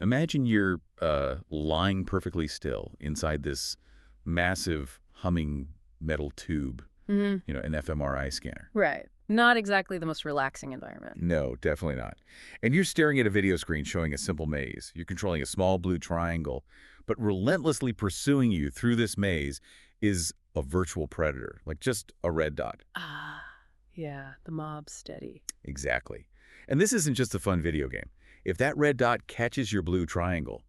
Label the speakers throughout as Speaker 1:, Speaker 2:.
Speaker 1: Imagine you're lying perfectly still inside this massive humming metal tube, an fMRI scanner.
Speaker 2: Right. Not exactly the most relaxing environment.
Speaker 1: No, definitely not. And you're staring at a video screen showing a simple maze. You're controlling a small blue triangle, but relentlessly pursuing you through this maze is a virtual predator, like just a red dot.
Speaker 2: Ah, yeah, the mob's steady.
Speaker 1: Exactly. And this isn't just a fun video game. If that red dot catches your blue triangle,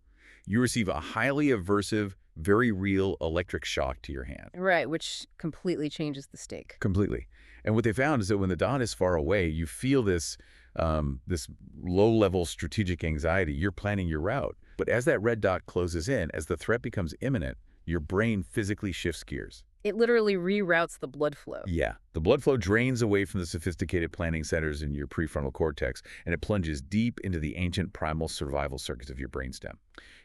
Speaker 1: you receive a highly aversive, very real electric shock to your hand.
Speaker 2: Right, which completely changes the stake.
Speaker 1: Completely. And what they found is that when the dot is far away, you feel this low-level strategic anxiety. You're planning your route. But as that red dot closes in, as the threat becomes imminent, your brain physically shifts gears.
Speaker 2: It literally reroutes the blood flow.
Speaker 1: Yeah. The blood flow drains away from the sophisticated planning centers in your prefrontal cortex, and it plunges deep into the ancient primal survival circuits of your brainstem.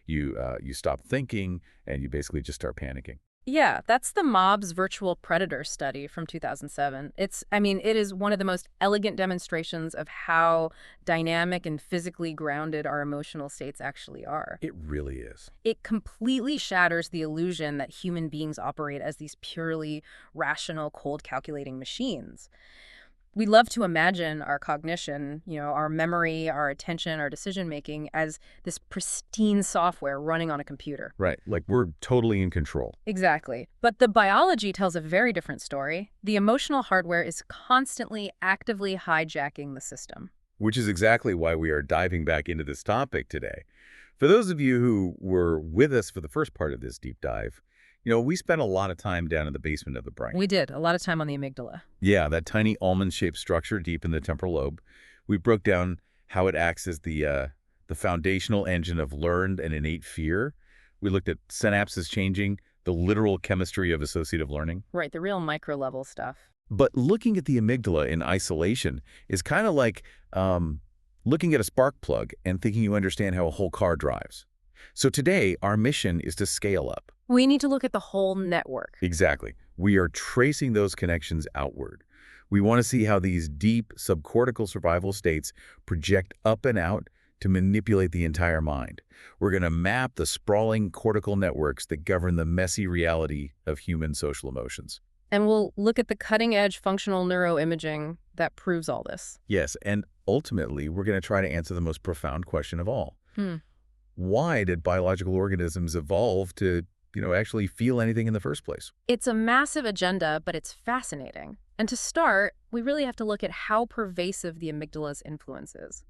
Speaker 1: You stop thinking, and you basically just start panicking.
Speaker 2: Yeah, that's the mob's virtual predator study from 2007. It is one of the most elegant demonstrations of how dynamic and physically grounded our emotional states actually are.
Speaker 1: It really is.
Speaker 2: It completely shatters the illusion that human beings operate as these purely rational, cold calculating machines. We love to imagine our cognition, our memory, our attention, our decision-making as this pristine software running on a computer.
Speaker 1: Right, like we're totally in control.
Speaker 2: Exactly. But the biology tells a very different story. The emotional hardware is constantly, actively hijacking the system.
Speaker 1: Which is exactly why we are diving back into this topic today. For those of you who were with us for the first part of this deep dive, we spent a lot of time down in the basement of the brain.
Speaker 2: We did. A lot of time on the amygdala.
Speaker 1: Yeah, that tiny almond-shaped structure deep in the temporal lobe. We broke down how it acts as the foundational engine of learned and innate fear. We looked at synapses changing, the literal chemistry of associative learning.
Speaker 2: Right, the real micro-level stuff.
Speaker 1: But looking at the amygdala in isolation is kind of like looking at a spark plug and thinking you understand how a whole car drives. So today, our mission is to scale up.
Speaker 2: We need to look at the whole network.
Speaker 1: Exactly. We are tracing those connections outward. We want to see how these deep subcortical survival states project up and out to manipulate the entire mind. We're going to map the sprawling cortical networks that govern the messy reality of human social emotions.
Speaker 2: And we'll look at the cutting-edge functional neuroimaging that proves all this.
Speaker 1: Yes, and ultimately, we're going to try to answer the most profound question of all. Why did biological organisms evolve to actually feel anything in the first place?
Speaker 2: It's a massive agenda, but it's fascinating. And to start, we really have to look at how pervasive the amygdala's influence is.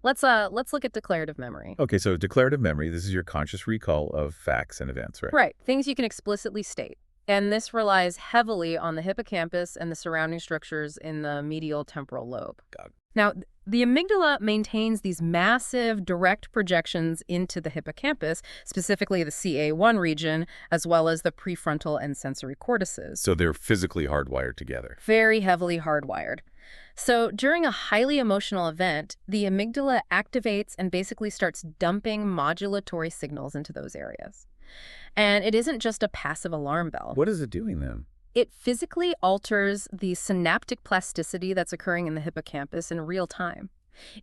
Speaker 2: Let's look at declarative memory.
Speaker 1: Okay, so declarative memory, this is your conscious recall of facts and events, right?
Speaker 2: Right, things you can explicitly state. And this relies heavily on the hippocampus and the surrounding structures in the medial temporal lobe.
Speaker 1: Got it.
Speaker 2: Now, the amygdala maintains these massive direct projections into the hippocampus, specifically the CA1 region, as well as the prefrontal and sensory cortices.
Speaker 1: So they're physically hardwired together.
Speaker 2: Very heavily hardwired. So during a highly emotional event, the amygdala activates and basically starts dumping modulatory signals into those areas. And it isn't just a passive alarm bell.
Speaker 1: What is it doing then?
Speaker 2: It physically alters the synaptic plasticity that's occurring in the hippocampus in real time.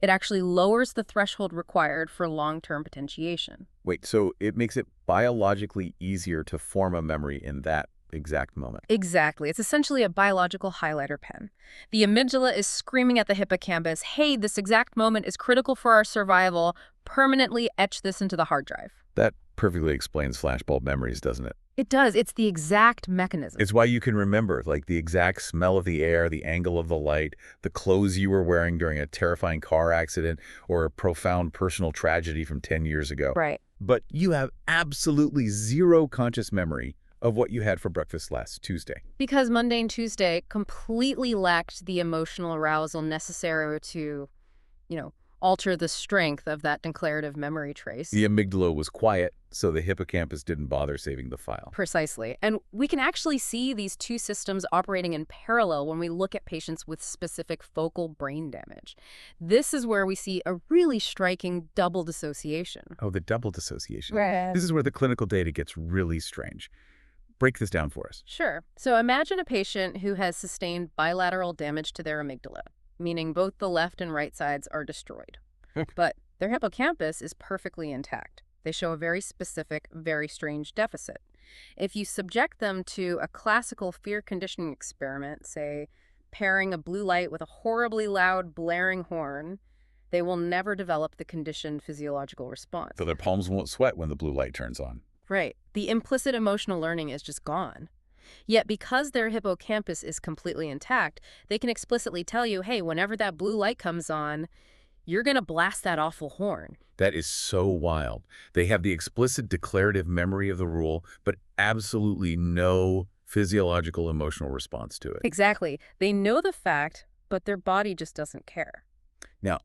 Speaker 2: It actually lowers the threshold required for long-term potentiation.
Speaker 1: Wait, so it makes it biologically easier to form a memory in that exact moment?
Speaker 2: Exactly. It's essentially a biological highlighter pen. The amygdala is screaming at the hippocampus, hey, this exact moment is critical for our survival. Permanently etch this into the hard drive.
Speaker 1: That perfectly explains flashbulb memories, doesn't it?
Speaker 2: It does. It's the exact mechanism.
Speaker 1: It's why you can remember, like, the exact smell of the air, the angle of the light, the clothes you were wearing during a terrifying car accident or a profound personal tragedy from 10 years ago.
Speaker 2: Right.
Speaker 1: But you have absolutely zero conscious memory of what you had for breakfast last Tuesday.
Speaker 2: Because Mundane Tuesday completely lacked the emotional arousal necessary to, alter the strength of that declarative memory trace.
Speaker 1: The amygdala was quiet, so the hippocampus didn't bother saving the file.
Speaker 2: Precisely. And we can actually see these two systems operating in parallel when we look at patients with specific focal brain damage. This is where we see a really striking double dissociation.
Speaker 1: Oh, the double dissociation.
Speaker 2: Right.
Speaker 1: This is where the clinical data gets really strange. Break this down for us.
Speaker 2: Sure. So imagine a patient who has sustained bilateral damage to their amygdala, meaning both the left and right sides are destroyed. But Their hippocampus is perfectly intact. They show a very specific, very strange deficit. If you subject them to a classical fear conditioning experiment, say pairing a blue light with a horribly loud, blaring horn, they will never develop the conditioned physiological response.
Speaker 1: So their palms won't sweat when the blue light turns on.
Speaker 2: Right. The implicit emotional learning is just gone. Yet because their hippocampus is completely intact, they can explicitly tell you, hey, whenever that blue light comes on, you're going to blast that awful horn.
Speaker 1: That is so wild. They have the explicit declarative memory of the rule, but absolutely no physiological emotional response to it.
Speaker 2: Exactly. They know the fact, but their body just doesn't care.
Speaker 1: Now,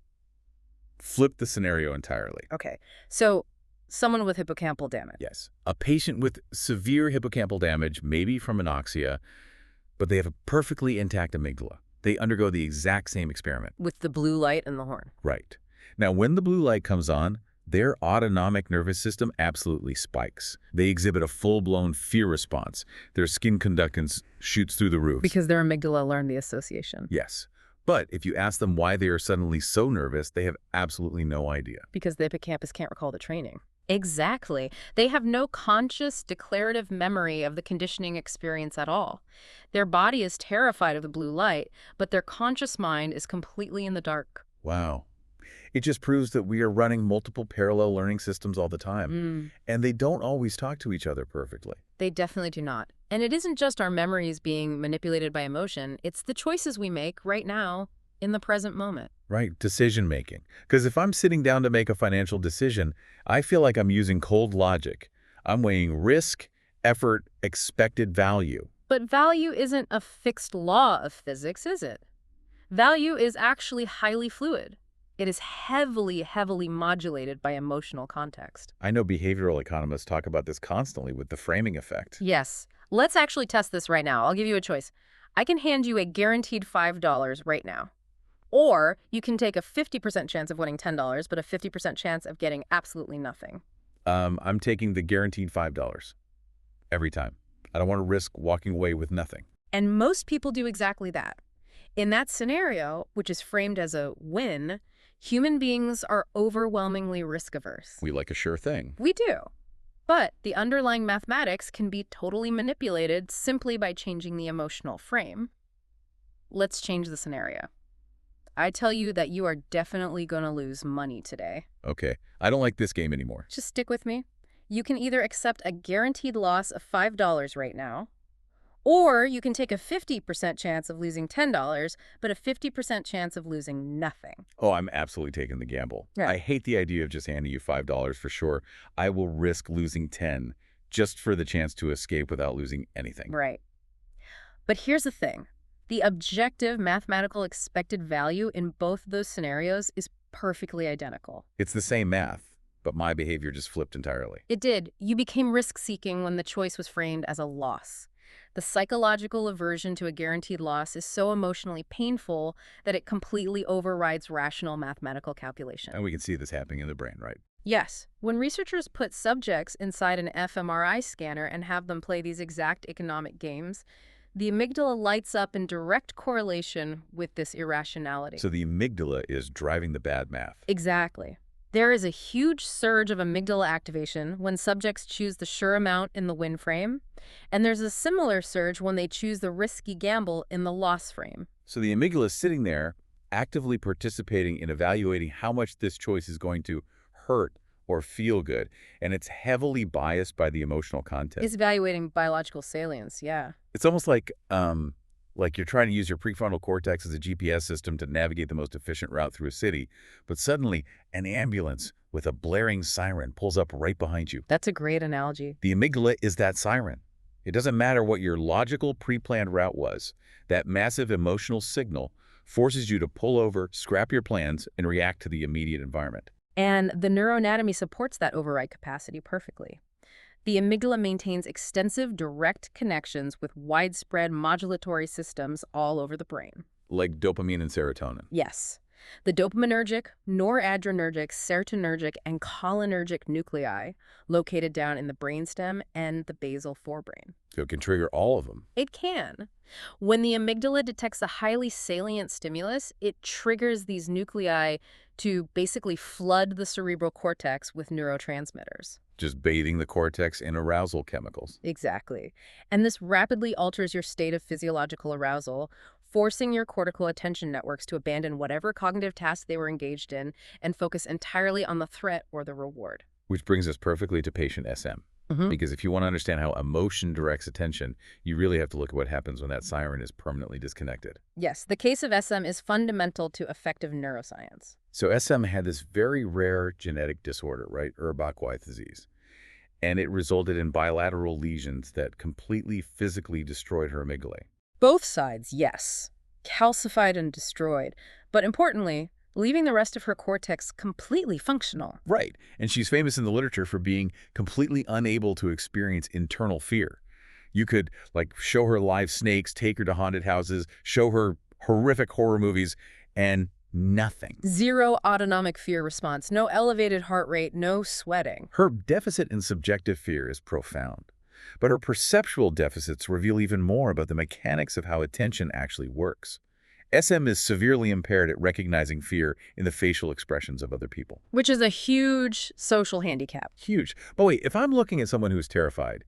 Speaker 1: flip the scenario entirely.
Speaker 2: Okay. So someone with hippocampal damage.
Speaker 1: Yes. A patient with severe hippocampal damage, maybe from anoxia, but they have a perfectly intact amygdala. They undergo the exact same experiment.
Speaker 2: With the blue light and the horn.
Speaker 1: Right. Now, when the blue light comes on, their autonomic nervous system absolutely spikes. They exhibit a full-blown fear response. Their skin conductance shoots through the roof.
Speaker 2: Because their amygdala learned the association.
Speaker 1: Yes. But if you ask them why they are suddenly so nervous, they have absolutely no idea.
Speaker 2: Because the hippocampus can't recall the training. Exactly. They have no conscious, declarative memory of the conditioning experience at all. Their body is terrified of the blue light, but their conscious mind is completely in the dark.
Speaker 1: Wow. It just proves that we are running multiple parallel learning systems all the time. And they don't always talk to each other perfectly.
Speaker 2: They definitely do not. And it isn't just our memories being manipulated by emotion. It's the choices we make right now in the present moment.
Speaker 1: Right, decision making. Because if I'm sitting down to make a financial decision, I feel like I'm using cold logic. I'm weighing risk, effort, expected value.
Speaker 2: But value isn't a fixed law of physics, is it? Value is actually highly fluid. It is heavily, heavily modulated by emotional context.
Speaker 1: I know behavioral economists talk about this constantly with the framing effect.
Speaker 2: Yes. Let's actually test this right now. I'll give you a choice. I can hand you a guaranteed $5 right now. Or you can take a 50% chance of winning $10, but a 50% chance of getting absolutely nothing.
Speaker 1: I'm taking the guaranteed $5 every time. I don't want to risk walking away with nothing.
Speaker 2: And most people do exactly that. In that scenario, which is framed as a win, human beings are overwhelmingly risk-averse.
Speaker 1: We like a sure thing.
Speaker 2: We do. But the underlying mathematics can be totally manipulated simply by changing the emotional frame. Let's change the scenario. I tell you that you are definitely going to lose money today.
Speaker 1: Okay, I don't like this game anymore.
Speaker 2: Just stick with me. You can either accept a guaranteed loss of $5 right now, or you can take a 50% chance of losing $10, but a 50% chance of losing nothing.
Speaker 1: Oh, I'm absolutely taking the gamble.
Speaker 2: Yeah.
Speaker 1: I hate the idea of just handing you $5 for sure. I will risk losing 10 just for the chance to escape without losing anything.
Speaker 2: Right. But here's the thing. The objective mathematical expected value in both those scenarios is perfectly identical.
Speaker 1: It's the same math, but my behavior just flipped entirely.
Speaker 2: It did. You became risk-seeking when the choice was framed as a loss. The psychological aversion to a guaranteed loss is so emotionally painful that it completely overrides rational mathematical calculation.
Speaker 1: And we can see this happening in the brain, right?
Speaker 2: Yes. When researchers put subjects inside an fMRI scanner and have them play these exact economic games, the amygdala lights up in direct correlation with this irrationality.
Speaker 1: So the amygdala is driving the bad math.
Speaker 2: Exactly. There is a huge surge of amygdala activation when subjects choose the sure amount in the win frame, and there's a similar surge when they choose the risky gamble in the loss frame.
Speaker 1: So the amygdala is sitting there, actively participating in evaluating how much this choice is going to hurt or feel good, and it's heavily biased by the emotional content.
Speaker 2: It's evaluating biological salience, yeah.
Speaker 1: It's almost like you're trying to use your prefrontal cortex as a GPS system to navigate the most efficient route through a city, but suddenly an ambulance with a blaring siren pulls up right behind you.
Speaker 2: That's a great analogy.
Speaker 1: The amygdala is that siren. It doesn't matter what your logical pre-planned route was. That massive emotional signal forces you to pull over, scrap your plans, and react to the immediate environment.
Speaker 2: And the neuroanatomy supports that override capacity perfectly. The amygdala maintains extensive direct connections with widespread modulatory systems all over the brain.
Speaker 1: Like dopamine and serotonin.
Speaker 2: Yes. The dopaminergic, noradrenergic, serotonergic, and cholinergic nuclei located down in the brainstem and the basal forebrain.
Speaker 1: So it can trigger all of them.
Speaker 2: It can. When the amygdala detects a highly salient stimulus, it triggers these nuclei to basically flood the cerebral cortex with neurotransmitters.
Speaker 1: Just bathing the cortex in arousal chemicals.
Speaker 2: Exactly. And this rapidly alters your state of physiological arousal, forcing your cortical attention networks to abandon whatever cognitive task they were engaged in and focus entirely on the threat or the reward.
Speaker 1: Which brings us perfectly to patient SM. Because if you want to understand how emotion directs attention, you really have to look at what happens when that siren is permanently disconnected.
Speaker 2: Yes, the case of SM is fundamental to affective neuroscience.
Speaker 1: So SM had this very rare genetic disorder, right? Urbach-Wiethe disease. And it resulted in bilateral lesions that completely physically destroyed her amygdala.
Speaker 2: Both sides, yes, calcified and destroyed, but importantly, leaving the rest of her cortex completely functional.
Speaker 1: Right. And she's famous in the literature for being completely unable to experience internal fear. You could, like, show her live snakes, take her to haunted houses, show her horrific horror movies, and nothing.
Speaker 2: Zero autonomic fear response, no elevated heart rate, no sweating.
Speaker 1: Her deficit in subjective fear is profound. But her perceptual deficits reveal even more about the mechanics of how attention actually works. SM is severely impaired at recognizing fear in the facial expressions of other people.
Speaker 2: Which is a huge social handicap.
Speaker 1: Huge. But wait, if I'm looking at someone who's terrified,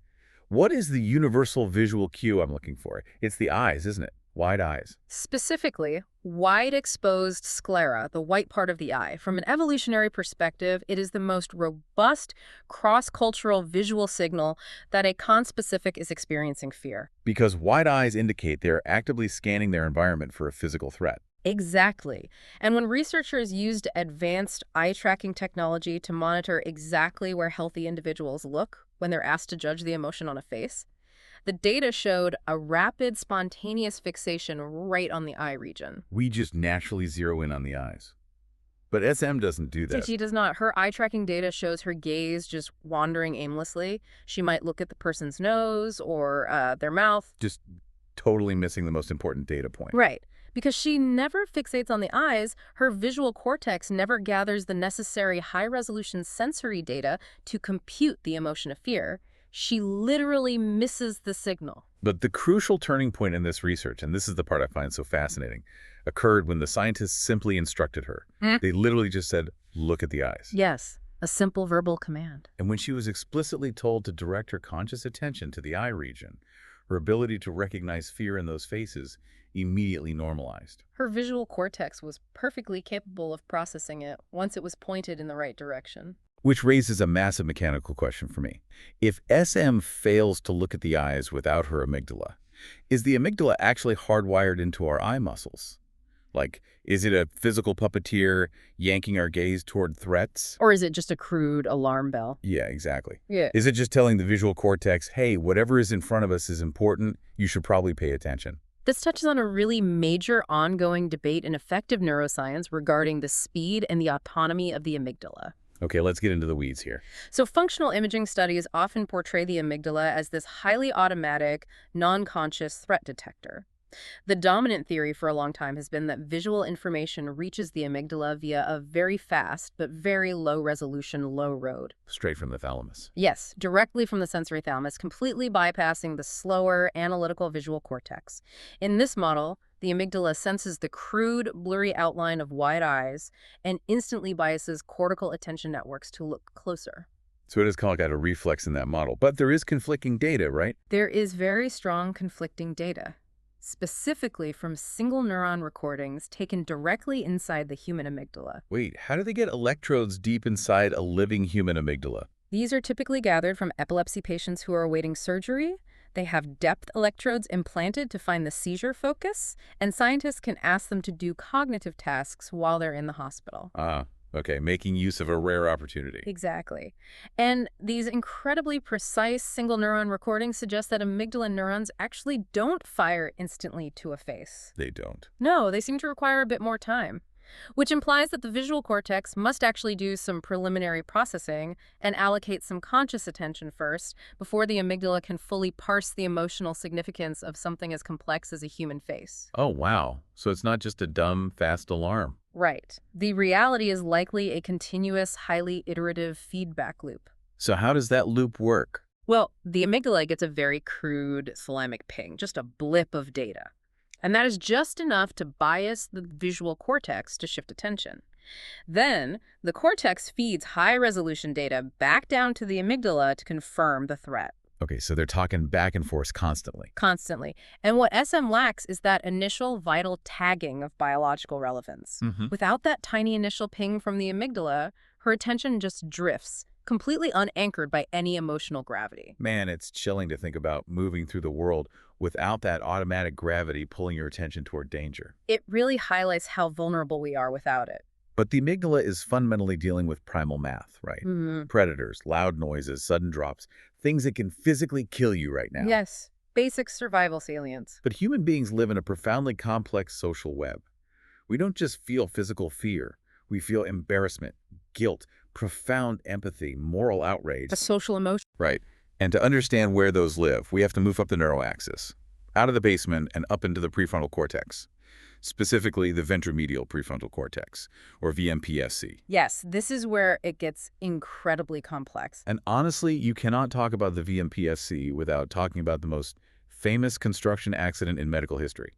Speaker 1: what is the universal visual cue I'm looking for? It's the eyes, isn't it? Wide eyes.
Speaker 2: Specifically, wide exposed sclera, the white part of the eye. From an evolutionary perspective, it is the most robust cross-cultural visual signal that a conspecific is experiencing fear.
Speaker 1: Because wide eyes indicate they're actively scanning their environment for a physical threat.
Speaker 2: Exactly. And when researchers used advanced eye-tracking technology to monitor exactly where healthy individuals look when they're asked to judge the emotion on a face, the data showed a rapid, spontaneous fixation right on the eye region.
Speaker 1: We just naturally zero in on the eyes. But SM doesn't do that.
Speaker 2: She does not. Her eye-tracking data shows her gaze just wandering aimlessly. She might look at the person's nose or their mouth.
Speaker 1: Just totally missing the most important data point.
Speaker 2: Right. Because she never fixates on the eyes, her visual cortex never gathers the necessary high-resolution sensory data to compute the emotion of fear. She literally misses the signal.
Speaker 1: But the crucial turning point in this research, and this is the part I find so fascinating, occurred when the scientists simply instructed her. They literally just said, look at the eyes.
Speaker 2: Yes, a simple verbal command.
Speaker 1: And when she was explicitly told to direct her conscious attention to the eye region, her ability to recognize fear in those faces immediately normalized.
Speaker 2: Her visual cortex was perfectly capable of processing it once it was pointed in the right direction.
Speaker 1: Which raises a massive mechanical question for me. If SM fails to look at the eyes without her amygdala, is the amygdala actually hardwired into our eye muscles? Like, is it a physical puppeteer yanking our gaze toward threats?
Speaker 2: Or is it just a crude alarm bell?
Speaker 1: Yeah, exactly.
Speaker 2: Yeah.
Speaker 1: Is it just telling the visual cortex, hey, whatever is in front of us is important, you should probably pay attention?
Speaker 2: This touches on a really major ongoing debate in affective neuroscience regarding the speed and the autonomy of the amygdala.
Speaker 1: Okay, let's get into the weeds here.
Speaker 2: So functional imaging studies often portray the amygdala as this highly automatic, non-conscious threat detector. The dominant theory for a long time has been that visual information reaches the amygdala via a very fast but very low-resolution low road.
Speaker 1: Straight from the thalamus.
Speaker 2: Yes, directly from the sensory thalamus, completely bypassing the slower analytical visual cortex. In this model, the amygdala senses the crude, blurry outline of wide eyes and instantly biases cortical attention networks to look closer.
Speaker 1: So it is kind of like a reflex in that model. But there is conflicting data, right?
Speaker 2: There is very strong conflicting data, specifically from single neuron recordings taken directly inside the human amygdala.
Speaker 1: Wait, how do they get electrodes deep inside a living human amygdala?
Speaker 2: These are typically gathered from epilepsy patients who are awaiting surgery. They have depth electrodes implanted to find the seizure focus, and scientists can ask them to do cognitive tasks while they're in the hospital.
Speaker 1: Okay, making use of a rare opportunity.
Speaker 2: Exactly. And these incredibly precise single neuron recordings suggest that amygdala neurons actually don't fire instantly to a face.
Speaker 1: They don't.
Speaker 2: No, they seem to require a bit more time, which implies that the visual cortex must actually do some preliminary processing and allocate some conscious attention first before the amygdala can fully parse the emotional significance of something as complex as a human face.
Speaker 1: Oh, wow. So it's not just a dumb, fast alarm.
Speaker 2: Right. The reality is likely a continuous, highly iterative feedback loop.
Speaker 1: So how does that loop work?
Speaker 2: Well, the amygdala gets a very crude thalamic ping, just a blip of data. And that is just enough to bias the visual cortex to shift attention. Then, the cortex feeds high-resolution data back down to the amygdala to confirm the threat.
Speaker 1: Okay, so they're talking back and forth constantly.
Speaker 2: Constantly. And what SM lacks is that initial vital tagging of biological relevance. Without that tiny initial ping from the amygdala, her attention just drifts, completely unanchored by any emotional gravity.
Speaker 1: Man, it's chilling to think about moving through the world without that automatic gravity pulling your attention toward danger.
Speaker 2: It really highlights how vulnerable we are without it.
Speaker 1: But the amygdala is fundamentally dealing with primal math, right? Predators, loud noises, sudden drops, things that can physically kill you right now.
Speaker 2: Yes, basic survival salience.
Speaker 1: But human beings live in a profoundly complex social web. We don't just feel physical fear. We feel embarrassment, guilt, profound empathy, moral outrage.
Speaker 2: A social emotion.
Speaker 1: Right. And to understand where those live, we have to move up the neuroaxis, out of the basement and up into the prefrontal cortex, specifically the ventromedial prefrontal cortex, or VMPSC.
Speaker 2: Yes, this is where it gets incredibly complex.
Speaker 1: And honestly, you cannot talk about the VMPSC without talking about the most famous construction accident in medical history.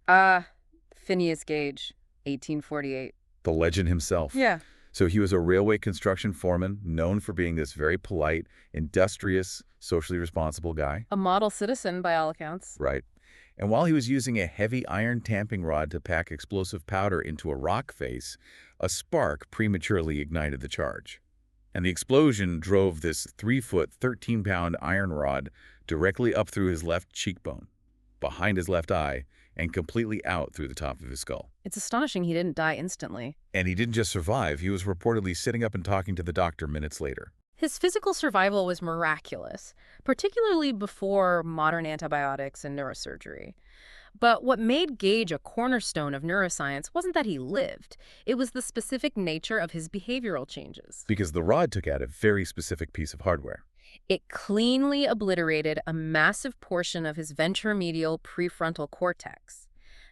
Speaker 2: Phineas Gage, 1848.
Speaker 1: The legend himself.
Speaker 2: Yeah.
Speaker 1: So he was a railway construction foreman, known for being this very polite, industrious, socially responsible guy.
Speaker 2: A model citizen, by all accounts.
Speaker 1: Right. And while he was using a heavy iron tamping rod to pack explosive powder into a rock face, a spark prematurely ignited the charge. And the explosion drove this 3-foot, 13-pound iron rod directly up through his left cheekbone, behind his left eye, and completely out through the top of his skull.
Speaker 2: It's astonishing he didn't die instantly.
Speaker 1: And he didn't just survive, he was reportedly sitting up and talking to the doctor minutes later.
Speaker 2: His physical survival was miraculous, particularly before modern antibiotics and neurosurgery. But what made Gage a cornerstone of neuroscience wasn't that he lived. It was the specific nature of his behavioral changes.
Speaker 1: Because the rod took out a very specific piece of hardware.
Speaker 2: It cleanly obliterated a massive portion of his ventromedial prefrontal cortex.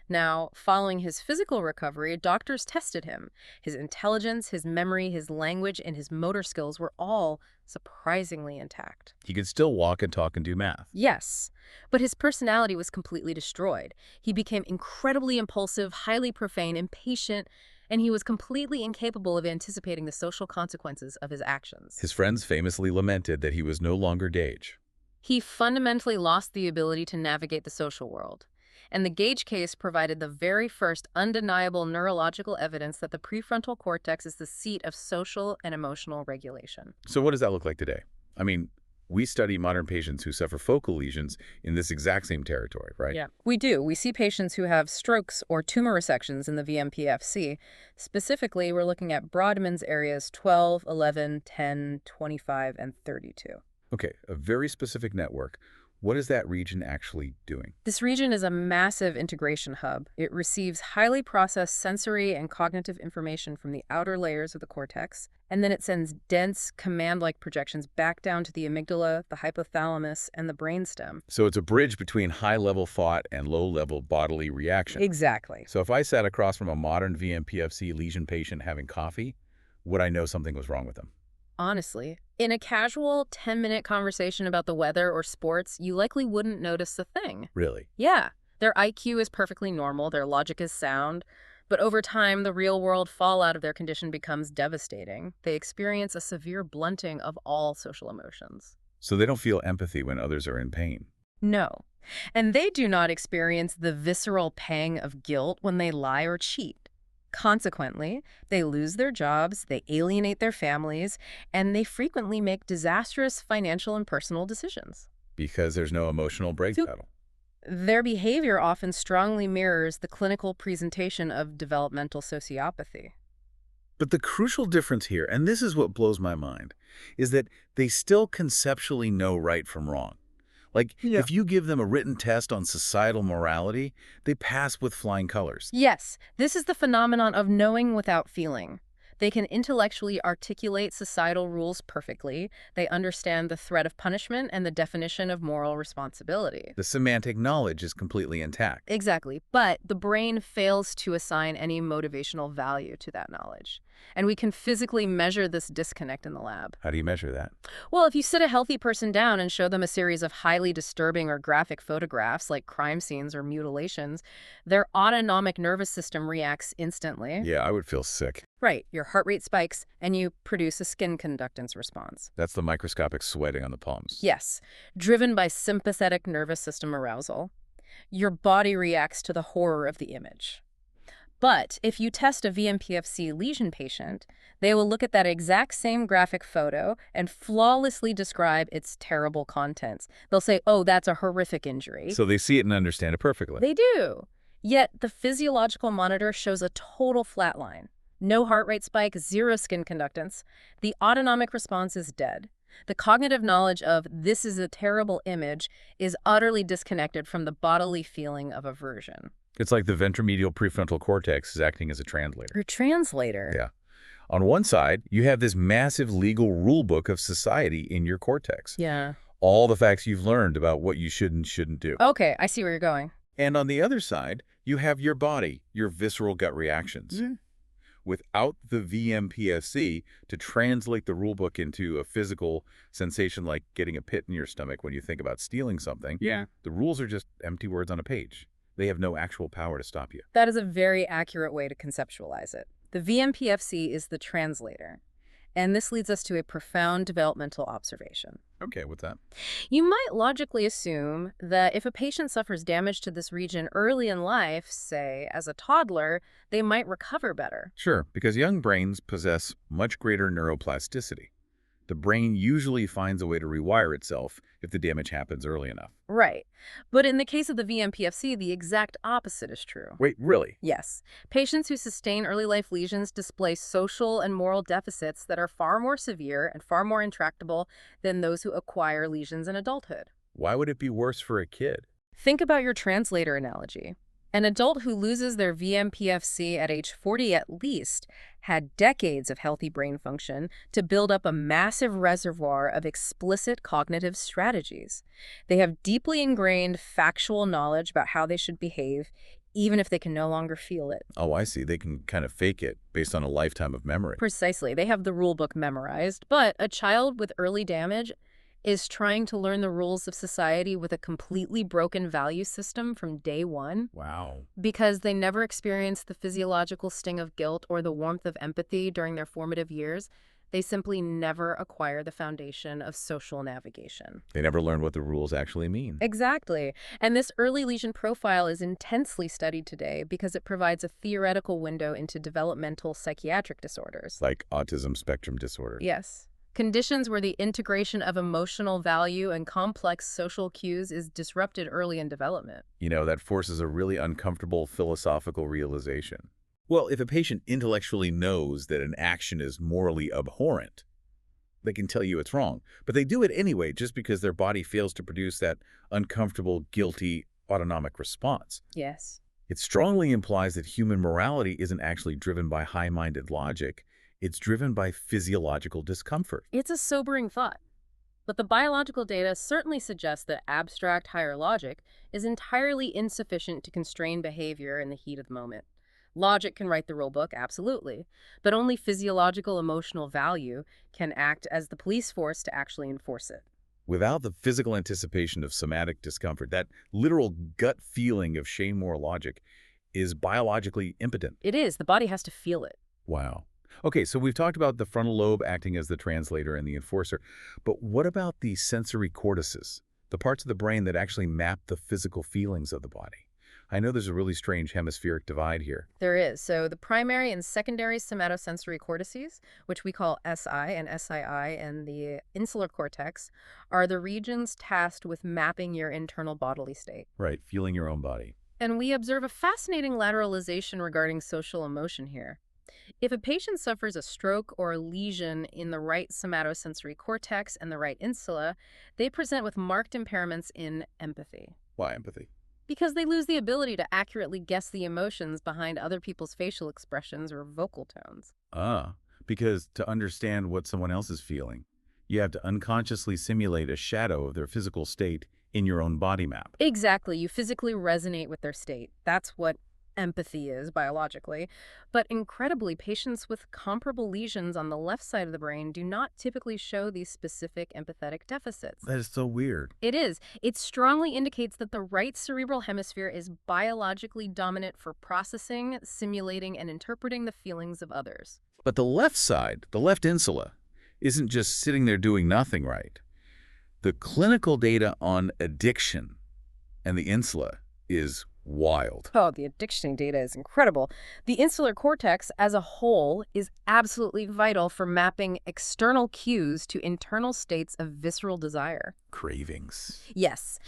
Speaker 2: Now, following his physical recovery, doctors tested him. His intelligence, his memory, his language, and his motor skills were all surprisingly intact.
Speaker 1: He could still walk and talk and do math.
Speaker 2: Yes, but his personality was completely destroyed. He became incredibly impulsive, highly profane, impatient, and he was completely incapable of anticipating the social consequences of his actions.
Speaker 1: His friends famously lamented that he was no longer Gage.
Speaker 2: He fundamentally lost the ability to navigate the social world. And the Gage case provided the very first undeniable neurological evidence that the prefrontal cortex is the seat of social and emotional regulation.
Speaker 1: So what does that look like today? I mean, we study modern patients who suffer focal lesions in this exact same territory, right?
Speaker 2: Yeah, we do. We see patients who have strokes or tumor resections in the VMPFC. Specifically, we're looking at Brodmann's areas 12, 11, 10, 25, and 32.
Speaker 1: Okay, a very specific network. What is that region actually doing?
Speaker 2: This region is a massive integration hub. It receives highly processed sensory and cognitive information from the outer layers of the cortex, and then it sends dense, command-like projections back down to the amygdala, the hypothalamus, and the brainstem.
Speaker 1: So it's a bridge between high-level thought and low-level bodily reaction.
Speaker 2: Exactly.
Speaker 1: So if I sat across from a modern VMPFC lesion patient having coffee, would I know something was wrong with them?
Speaker 2: Honestly, in a casual 10-minute conversation about the weather or sports, you likely wouldn't notice a thing.
Speaker 1: Really?
Speaker 2: Yeah. Their IQ is perfectly normal, their logic is sound, but over time, the real-world fallout of their condition becomes devastating. They experience a severe blunting of all social emotions.
Speaker 1: So they don't feel empathy when others are in pain?
Speaker 2: No. And they do not experience the visceral pang of guilt when they lie or cheat. Consequently, they lose their jobs, they alienate their families, and they frequently make disastrous financial and personal decisions.
Speaker 1: Because there's no emotional brake pedal.
Speaker 2: Their behavior often strongly mirrors the clinical presentation of developmental sociopathy.
Speaker 1: But the crucial difference here, and this is what blows my mind, is that they still conceptually know right from wrong. Like, if you give them a written test on societal morality, they pass with flying colors.
Speaker 2: Yes, this is the phenomenon of knowing without feeling. They can intellectually articulate societal rules perfectly. They understand the threat of punishment and the definition of moral responsibility.
Speaker 1: The semantic knowledge is completely intact.
Speaker 2: Exactly. But the brain fails to assign any motivational value to that knowledge. And we can physically measure this disconnect in the lab.
Speaker 1: How do you measure that?
Speaker 2: Well, if you sit a healthy person down and show them a series of highly disturbing or graphic photographs like crime scenes or mutilations, their autonomic nervous system reacts instantly.
Speaker 1: Yeah, I would feel sick.
Speaker 2: Right. Your heart rate spikes and you produce a skin conductance response.
Speaker 1: That's the microscopic sweating on the palms.
Speaker 2: Yes. Driven by sympathetic nervous system arousal, your body reacts to the horror of the image. But if you test a VMPFC lesion patient, they will look at that exact same graphic photo and flawlessly describe its terrible contents. They'll say, oh, that's a horrific injury.
Speaker 1: So they see it and understand it perfectly.
Speaker 2: They do. Yet the physiological monitor shows a total flatline. No heart rate spike, zero skin conductance. The autonomic response is dead. The cognitive knowledge of this is a terrible image is utterly disconnected from the bodily feeling of aversion.
Speaker 1: It's like the ventromedial prefrontal cortex is acting as a translator.
Speaker 2: Your translator.
Speaker 1: Yeah. On one side, you have this massive legal rule book of society in your cortex.
Speaker 2: Yeah.
Speaker 1: All the facts you've learned about what you should and shouldn't do.
Speaker 2: Okay, I see where you're going.
Speaker 1: And on the other side, you have your body, your visceral gut reactions. Without the VMPSC to translate the rule book into a physical sensation like getting a pit in your stomach when you think about stealing something, the rules are just empty words on a page. They have no actual power to stop you.
Speaker 2: That is a very accurate way to conceptualize it. The VMPFC is the translator. And this leads us to a profound developmental observation.
Speaker 1: Okay, what's that?
Speaker 2: You might logically assume that if a patient suffers damage to this region early in life, say as a toddler, they might recover better.
Speaker 1: Sure, because young brains possess much greater neuroplasticity. The brain usually finds a way to rewire itself if the damage happens early enough.
Speaker 2: Right. But in the case of the VMPFC, the exact opposite is true.
Speaker 1: Wait, really?
Speaker 2: Yes. Patients who sustain early life lesions display social and moral deficits that are far more severe and far more intractable than those who acquire lesions in adulthood.
Speaker 1: Why would it be worse for a kid?
Speaker 2: Think about your translator analogy. An adult who loses their VMPFC at age 40 at least had decades of healthy brain function to build up a massive reservoir of explicit cognitive strategies. They have deeply ingrained factual knowledge about how they should behave, even if they can no longer feel it.
Speaker 1: Oh, I see. They can kind of fake it based on a lifetime of memory.
Speaker 2: Precisely. They have the rule book memorized, but a child with early damage is trying to learn the rules of society with a completely broken value system from day one.
Speaker 1: Wow.
Speaker 2: Because they never experienced the physiological sting of guilt or the warmth of empathy during their formative years, they simply never acquire the foundation of social navigation.
Speaker 1: They never learn what the rules actually mean.
Speaker 2: Exactly. And this early lesion profile is intensely studied today because it provides a theoretical window into developmental psychiatric disorders.
Speaker 1: Like autism spectrum disorder.
Speaker 2: Yes. Conditions where the integration of emotional value and complex social cues is disrupted early in development.
Speaker 1: You know, that forces a really uncomfortable philosophical realization. Well, if a patient intellectually knows that an action is morally abhorrent, they can tell you it's wrong, but they do it anyway just because their body fails to produce that uncomfortable, guilty, autonomic response.
Speaker 2: Yes.
Speaker 1: It strongly implies that human morality isn't actually driven by high-minded logic. It's driven by physiological discomfort.
Speaker 2: It's a sobering thought. But the biological data certainly suggests that abstract higher logic is entirely insufficient to constrain behavior in the heat of the moment. Logic can write the rule book, absolutely, but only physiological emotional value can act as the police force to actually enforce it.
Speaker 1: Without the physical anticipation of somatic discomfort, that literal gut feeling of shame or logic is biologically impotent.
Speaker 2: It is. The body has to feel it.
Speaker 1: Wow. Okay, so we've talked about the frontal lobe acting as the translator and the enforcer, but what about the sensory cortices, the parts of the brain that actually map the physical feelings of the body? I know there's a really strange hemispheric divide here.
Speaker 2: There is. So the primary and secondary somatosensory cortices, which we call SI and SII, and the insular cortex, are the regions tasked with mapping your internal bodily state.
Speaker 1: Right, feeling your own body.
Speaker 2: And we observe a fascinating lateralization regarding social emotion here. If a patient suffers a stroke or a lesion in the right somatosensory cortex and the right insula, they present with marked impairments in empathy.
Speaker 1: Why empathy?
Speaker 2: Because they lose the ability to accurately guess the emotions behind other people's facial expressions or vocal tones.
Speaker 1: Ah, Because to understand what someone else is feeling, you have to unconsciously simulate a shadow of their physical state in your own body map.
Speaker 2: Exactly. You physically resonate with their state. That's what empathy is biologically. But incredibly, patients with comparable lesions on the left side of the brain do not typically show these specific empathetic deficits.
Speaker 1: That is so weird.
Speaker 2: It is. It strongly indicates that the right cerebral hemisphere is biologically dominant for processing, simulating, and interpreting the feelings of others.
Speaker 1: But the left side, the left insula, isn't just sitting there doing nothing right. The clinical data on addiction and the insula is wild.
Speaker 2: Oh, the addiction data is incredible. The insular cortex as a whole is absolutely vital for mapping external cues to internal states of visceral desire.
Speaker 1: Cravings.
Speaker 2: Yes,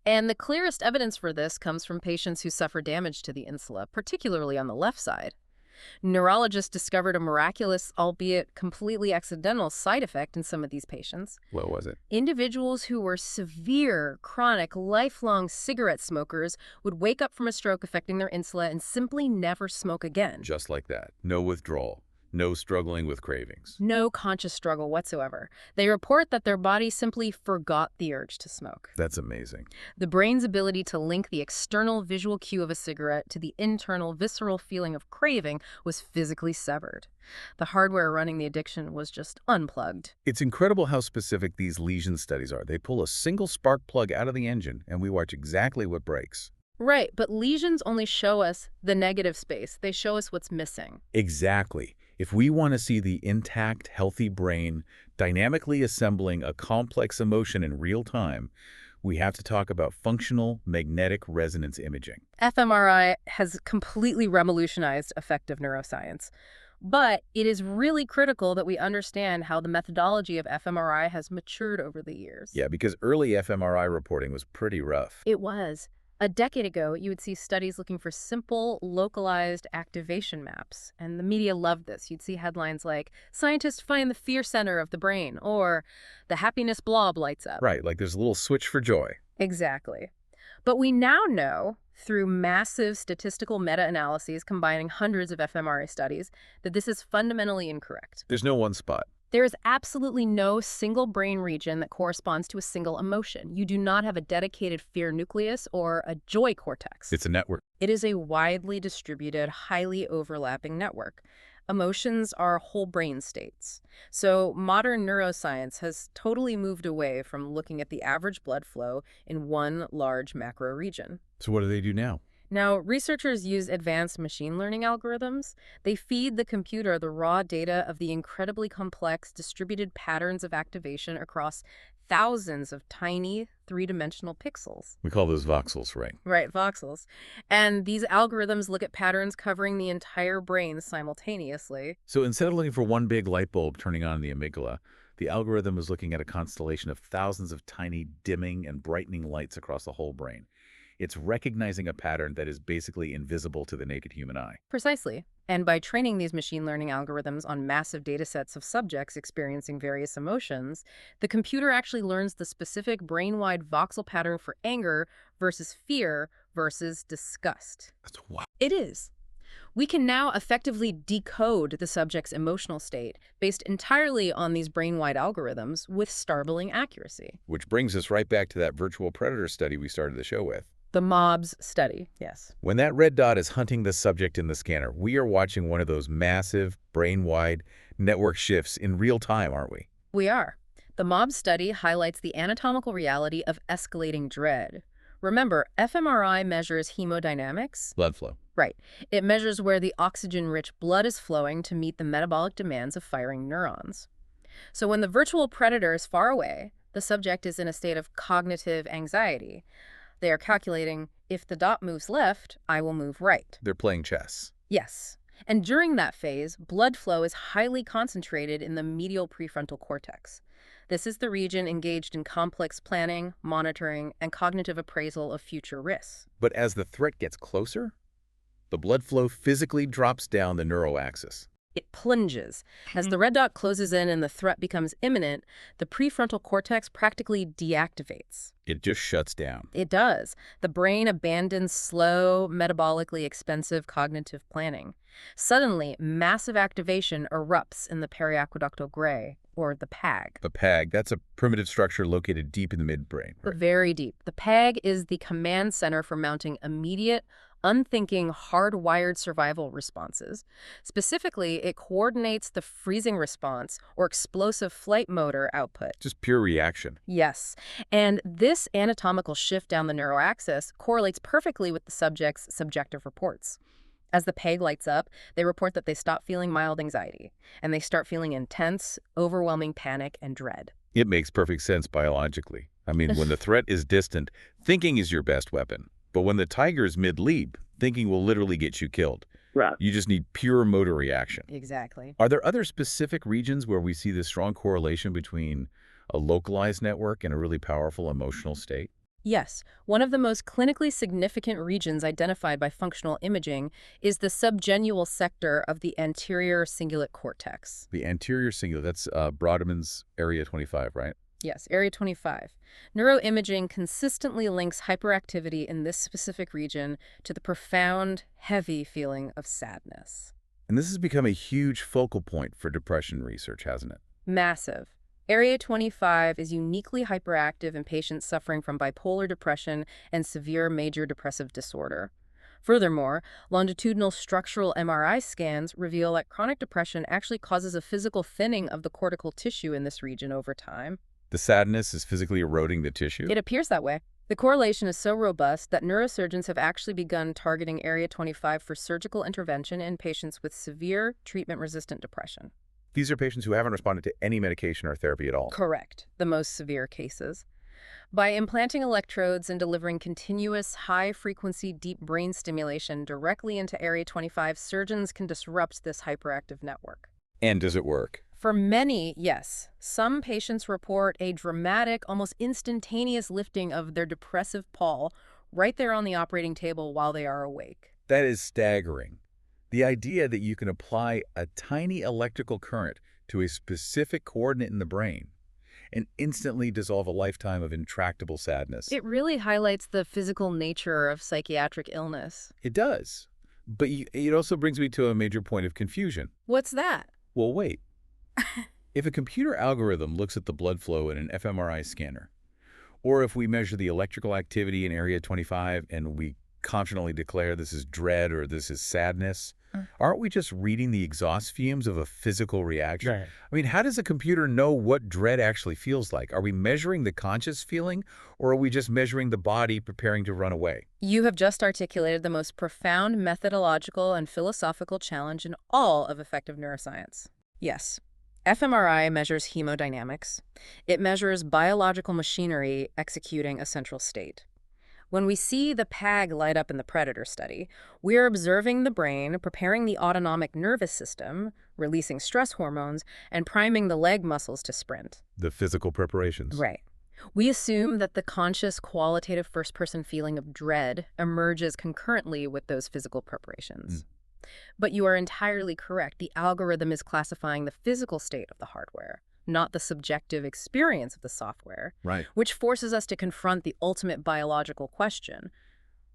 Speaker 2: and the clearest evidence for this comes from patients who suffer damage to the insula, particularly on the left side. Neurologists discovered a miraculous, albeit completely accidental, side effect in some of these patients.
Speaker 1: What was it?
Speaker 2: Individuals who were severe, chronic, lifelong cigarette smokers would wake up from a stroke affecting their insula and simply never smoke again.
Speaker 1: Just like that. No withdrawal. No struggling with cravings.
Speaker 2: No conscious struggle whatsoever. They report that their body simply forgot the urge to smoke.
Speaker 1: That's amazing.
Speaker 2: The brain's ability to link the external visual cue of a cigarette to the internal visceral feeling of craving was physically severed. The hardware running the addiction was just unplugged.
Speaker 1: It's incredible how specific these lesion studies are. They pull a single spark plug out of the engine, and we watch exactly what breaks.
Speaker 2: Right, but lesions only show us the negative space. They show us what's missing.
Speaker 1: Exactly. If we want to see the intact, healthy brain dynamically assembling a complex emotion in real time, we have to talk about functional magnetic resonance imaging.
Speaker 2: fMRI has completely revolutionized affective neuroscience. But it is really critical that we understand how the methodology of fMRI has matured over the years.
Speaker 1: Yeah, because early fMRI reporting was pretty rough.
Speaker 2: It was. A decade ago, you would see studies looking for simple, localized activation maps, and the media loved this. You'd see headlines like, "Scientists find the fear center of the brain," or "The happiness blob lights up."
Speaker 1: Right, like there's a little switch for joy.
Speaker 2: Exactly. But we now know, through massive statistical meta-analyses combining hundreds of fMRI studies, that this is fundamentally incorrect.
Speaker 1: There's no one spot.
Speaker 2: There is absolutely no single brain region that corresponds to a single emotion. You do not have a dedicated fear nucleus or a joy cortex.
Speaker 1: It's a network.
Speaker 2: It is a widely distributed, highly overlapping network. Emotions are whole brain states. So modern neuroscience has totally moved away from looking at the average blood flow in one large macro region.
Speaker 1: So what do they do now?
Speaker 2: Now, researchers use advanced machine learning algorithms. They feed the computer the raw data of the incredibly complex distributed patterns of activation across thousands of tiny three-dimensional pixels.
Speaker 1: We call those voxels, right?
Speaker 2: Right, voxels. And these algorithms look at patterns covering the entire brain simultaneously.
Speaker 1: So instead of looking for one big light bulb turning on the amygdala, the algorithm is looking at a constellation of thousands of tiny dimming and brightening lights across the whole brain. It's recognizing a pattern that is basically invisible to the naked human eye.
Speaker 2: Precisely. And by training these machine learning algorithms on massive data sets of subjects experiencing various emotions, the computer actually learns the specific brain-wide voxel pattern for anger versus fear versus disgust.
Speaker 1: That's wild.
Speaker 2: It is. We can now effectively decode the subject's emotional state based entirely on these brain-wide algorithms with startling accuracy.
Speaker 1: Which brings us right back to that virtual predator study we started the show with.
Speaker 2: The MOBS study, yes.
Speaker 1: When that red dot is hunting the subject in the scanner, we are watching one of those massive, brain-wide network shifts in real time, aren't we?
Speaker 2: We are. The MOBS study highlights the anatomical reality of escalating dread. Remember, fMRI measures hemodynamics.
Speaker 1: Blood flow.
Speaker 2: Right. It measures where the oxygen-rich blood is flowing to meet the metabolic demands of firing neurons. So when the virtual predator is far away, the subject is in a state of cognitive anxiety. They are calculating, if the dot moves left, I will move right.
Speaker 1: They're playing chess.
Speaker 2: Yes. And during that phase, blood flow is highly concentrated in the medial prefrontal cortex. This is the region engaged in complex planning, monitoring, and cognitive appraisal of future risks.
Speaker 1: But as the threat gets closer, the blood flow physically drops down the neuroaxis.
Speaker 2: It plunges. As the red dot closes in and the threat becomes imminent, the prefrontal cortex practically deactivates.
Speaker 1: It just shuts down.
Speaker 2: It does. The brain abandons slow, metabolically expensive cognitive planning. Suddenly, massive activation erupts in the periaqueductal gray, or the PAG.
Speaker 1: The PAG, that's a primitive structure located deep in the midbrain. Right?
Speaker 2: Very deep. The PAG is the command center for mounting immediate, unthinking, hardwired survival responses. Specifically, it coordinates the freezing response or explosive flight motor output.
Speaker 1: Just pure reaction.
Speaker 2: Yes. And this anatomical shift down the neuroaxis correlates perfectly with the subject's subjective reports. As the PAG lights up, they report that they stop feeling mild anxiety, and they start feeling intense, overwhelming panic and dread.
Speaker 1: It makes perfect sense biologically. I mean, when the threat is distant, thinking is your best weapon. But when the tiger is mid-leap, thinking will literally get you killed.
Speaker 3: Right.
Speaker 1: You just need pure motor reaction.
Speaker 2: Exactly.
Speaker 1: Are there other specific regions where we see this strong correlation between a localized network and a really powerful emotional state?
Speaker 2: Yes. One of the most clinically significant regions identified by functional imaging is the subgenual sector of the anterior cingulate cortex.
Speaker 1: The anterior cingulate, that's Brodmann's area 25, right?
Speaker 2: Yes, area 25. Neuroimaging consistently links hyperactivity in this specific region to the profound, heavy feeling of sadness.
Speaker 1: And this has become a huge focal point for depression research, hasn't it?
Speaker 2: Massive. Area 25 is uniquely hyperactive in patients suffering from bipolar depression and severe major depressive disorder. Furthermore, longitudinal structural MRI scans reveal that chronic depression actually causes a physical thinning of the cortical tissue in this region over time.
Speaker 1: The sadness is physically eroding the tissue?
Speaker 2: It appears that way. The correlation is so robust that neurosurgeons have actually begun targeting Area 25 for surgical intervention in patients with severe treatment-resistant depression.
Speaker 1: These are patients who haven't responded to any medication or therapy at all.
Speaker 2: Correct. The most severe cases. By implanting electrodes and delivering continuous, high-frequency, deep brain stimulation directly into Area 25, surgeons can disrupt this hyperactive network.
Speaker 1: And does it work?
Speaker 2: For many, yes. Some patients report a dramatic, almost instantaneous lifting of their depressive pall right there on the operating table while they are awake.
Speaker 1: That is staggering. The idea that you can apply a tiny electrical current to a specific coordinate in the brain and instantly dissolve a lifetime of intractable sadness.
Speaker 2: It really highlights the physical nature of psychiatric illness.
Speaker 1: It does. But it also brings me to a major point of confusion.
Speaker 2: What's that?
Speaker 1: Well, wait. If a computer algorithm looks at the blood flow in an fMRI scanner, or if we measure the electrical activity in Area 25 and we confidently declare this is dread or this is sadness, aren't we just reading the exhaust fumes of a physical reaction?
Speaker 3: Right.
Speaker 1: I mean, how does a computer know what dread actually feels like? Are we measuring the conscious feeling, or are we just measuring the body preparing to run away?
Speaker 2: You have just articulated the most profound methodological and philosophical challenge in all of affective neuroscience. Yes. fMRI measures hemodynamics. It measures biological machinery executing a central state. When we see the PAG light up in the predator study, we're observing the brain preparing the autonomic nervous system, releasing stress hormones, and priming the leg muscles to sprint.
Speaker 1: The physical preparations.
Speaker 2: Right. We assume that the conscious, qualitative first-person feeling of dread emerges concurrently with those physical preparations. But you are entirely correct. The algorithm is classifying the physical state of the hardware, not the subjective experience of the software,
Speaker 1: Right.
Speaker 2: which forces us to confront the ultimate biological question.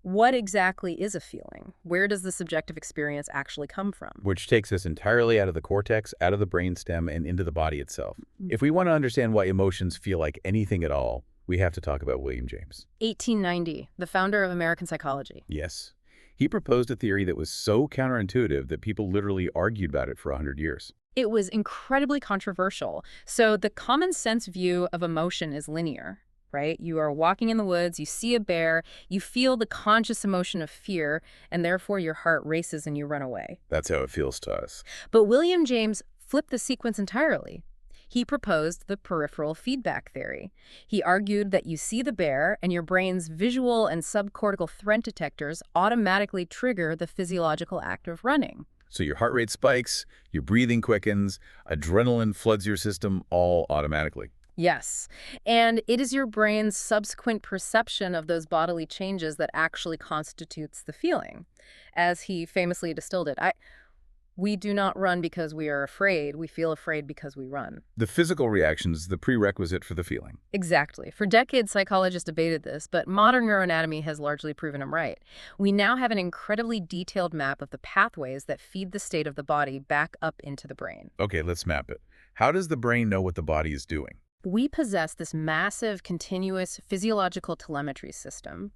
Speaker 2: What exactly is a feeling? Where does the subjective experience actually come from?
Speaker 1: Which takes us entirely out of the cortex, out of the brainstem, and into the body itself. If we want to understand why emotions feel like anything at all, we have to talk about William James.
Speaker 2: 1890, the founder of American psychology.
Speaker 1: Yes. He proposed a theory that was so counterintuitive that people literally argued about it for 100 years.
Speaker 2: It was incredibly controversial. So the common sense view of emotion is linear, right? You are walking in the woods, you see a bear, you feel the conscious emotion of fear, and therefore your heart races and you run away.
Speaker 1: That's how it feels to us.
Speaker 2: But William James flipped the sequence entirely. He proposed the peripheral feedback theory. He argued that you see the bear and your brain's visual and subcortical threat detectors automatically trigger the physiological act of running.
Speaker 1: So your heart rate spikes, your breathing quickens, adrenaline floods your system all automatically.
Speaker 2: Yes, and it is your brain's subsequent perception of those bodily changes that actually constitutes the feeling, as he famously distilled it. We do not run because we are afraid. We feel afraid because we run.
Speaker 1: The physical reaction is the prerequisite for the feeling.
Speaker 2: Exactly. For decades, psychologists debated this, but modern neuroanatomy has largely proven them right. We now have an incredibly detailed map of the pathways that feed the state of the body back up into the brain.
Speaker 1: Okay, let's map it. How does the brain know what the body is doing?
Speaker 2: We possess this massive, continuous physiological telemetry system.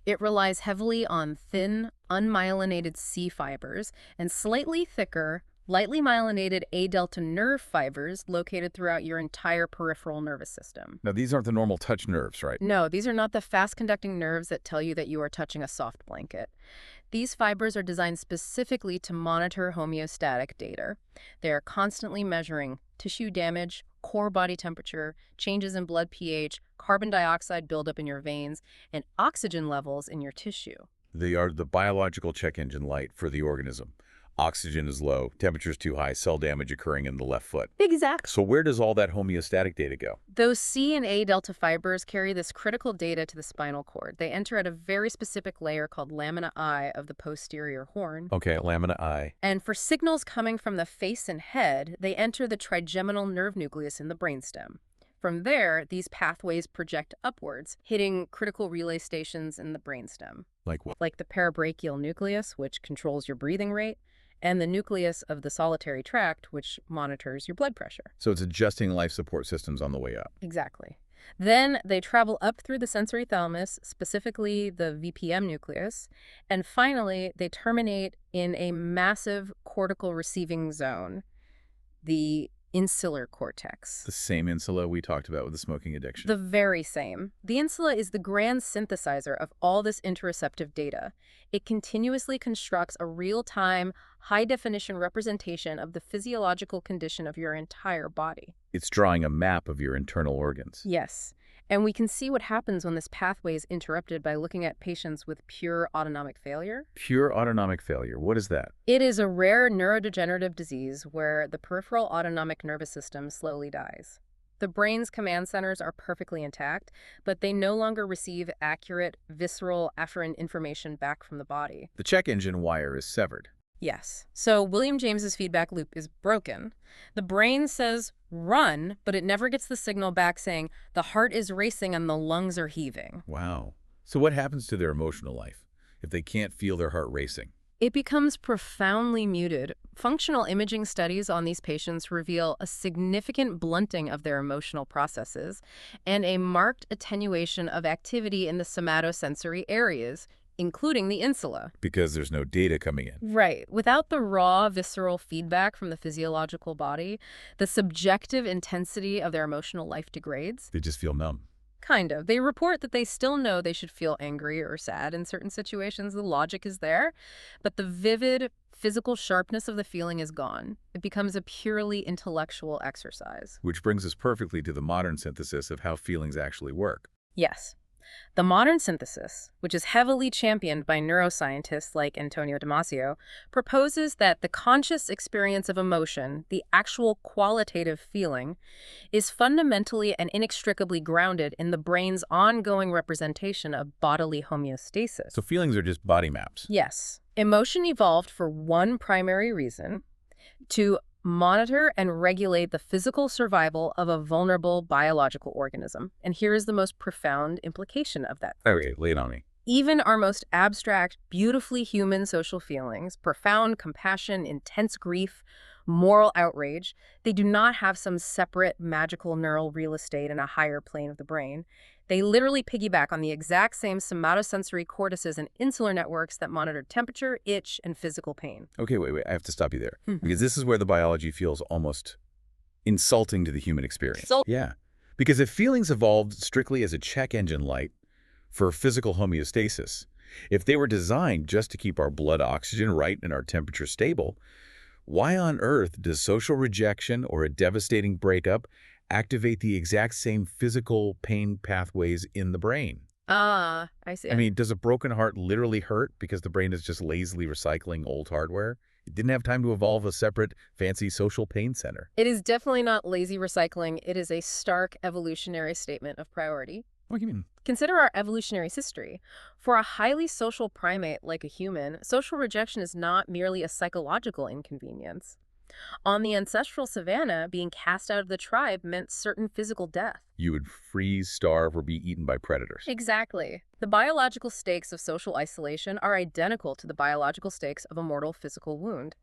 Speaker 2: It relies heavily on thin, unmyelinated C fibers and slightly thicker, lightly myelinated A-delta nerve fibers located throughout your entire peripheral nervous system.
Speaker 1: Now, these aren't the normal touch nerves, right?
Speaker 2: No, these are not the fast-conducting nerves that tell you that you are touching a soft blanket. These fibers are designed specifically to monitor homeostatic data. They are constantly measuring tissue damage, core body temperature, changes in blood pH, carbon dioxide buildup in your veins, and oxygen levels in your tissue.
Speaker 1: They are the biological check engine light for the organism. Oxygen is low, temperature is too high, cell damage occurring in the left foot.
Speaker 2: Exactly.
Speaker 1: So where does all that homeostatic data go?
Speaker 2: Those C and A delta fibers carry this critical data to the spinal cord. They enter at a very specific layer called lamina I of the posterior horn.
Speaker 1: Okay, lamina I.
Speaker 2: And for signals coming from the face and head, they enter the trigeminal nerve nucleus in the brainstem. From there, these pathways project upwards, hitting critical relay stations in the brainstem.
Speaker 1: Like what?
Speaker 2: Like the parabrachial nucleus, which controls your breathing rate, and the nucleus of the solitary tract, which monitors your blood pressure.
Speaker 1: So it's adjusting life support systems on the way up.
Speaker 2: Exactly. Then they travel up through the sensory thalamus, specifically the VPM nucleus, and finally they terminate in a massive cortical receiving zone, the insular cortex.
Speaker 1: The same insula we talked about with the smoking addiction.
Speaker 2: The very same. The insula is the grand synthesizer of all this interoceptive data. It continuously constructs a real-time, high-definition representation of the physiological condition of your entire body.
Speaker 1: It's drawing a map of your internal organs.
Speaker 2: Yes. And we can see what happens when this pathway is interrupted by looking at patients with pure autonomic failure.
Speaker 1: Pure autonomic failure. What is that?
Speaker 2: It is a rare neurodegenerative disease where the peripheral autonomic nervous system slowly dies. The brain's command centers are perfectly intact, but they no longer receive accurate, visceral, afferent information back from the body.
Speaker 1: The check engine wire is severed.
Speaker 2: Yes. So William James's feedback loop is broken. The brain says, run, but it never gets the signal back saying, the heart is racing and the lungs are heaving.
Speaker 1: Wow. So what happens to their emotional life if they can't feel their heart racing?
Speaker 2: It becomes profoundly muted. Functional imaging studies on these patients reveal a significant blunting of their emotional processes and a marked attenuation of activity in the somatosensory areas, including the insula.
Speaker 1: Because there's no data coming in.
Speaker 2: Right. Without the raw, visceral feedback from the physiological body, the subjective intensity of their emotional life degrades.
Speaker 1: They just feel numb.
Speaker 2: Kind of. They report that they still know they should feel angry or sad in certain situations. The logic is there, but the vivid physical sharpness of the feeling is gone. It becomes a purely intellectual exercise.
Speaker 1: Which brings us perfectly to the modern synthesis of how feelings actually work.
Speaker 2: Yes. The modern synthesis, which is heavily championed by neuroscientists like Antonio Damasio, proposes that the conscious experience of emotion, the actual qualitative feeling, is fundamentally and inextricably grounded in the brain's ongoing representation of bodily homeostasis.
Speaker 1: So feelings are just body maps.
Speaker 2: Yes. Emotion evolved for one primary reason: to monitor and regulate the physical survival of a vulnerable biological organism. And here is the most profound implication of that.
Speaker 1: Okay, lay it on me.
Speaker 2: Even our most abstract, beautifully human social feelings, profound compassion, intense grief, moral outrage, they do not have some separate magical neural real estate in a higher plane of the brain. They literally piggyback on the exact same somatosensory cortices and insular networks that monitor temperature, itch, and physical pain.
Speaker 1: Okay, wait. I have to stop you there. Because this is where the biology feels almost insulting to the human experience. Yeah. Because if feelings evolved strictly as a check engine light for physical homeostasis, if they were designed just to keep our blood oxygen right and our temperature stable, why on earth does social rejection or a devastating breakup activate the exact same physical pain pathways in the brain?
Speaker 2: I see.
Speaker 1: I mean, does a broken heart literally hurt because the brain is just lazily recycling old hardware? It didn't have time to evolve a separate, fancy social pain center.
Speaker 2: It is definitely not lazy recycling. It is a stark evolutionary statement of priority.
Speaker 1: What do you mean?
Speaker 2: Consider our evolutionary history. For a highly social primate like a human, social rejection is not merely a psychological inconvenience. On the ancestral savanna, being cast out of the tribe meant certain physical death.
Speaker 1: You would freeze, starve, or be eaten by predators.
Speaker 2: Exactly. The biological stakes of social isolation are identical to the biological stakes of a mortal physical wound.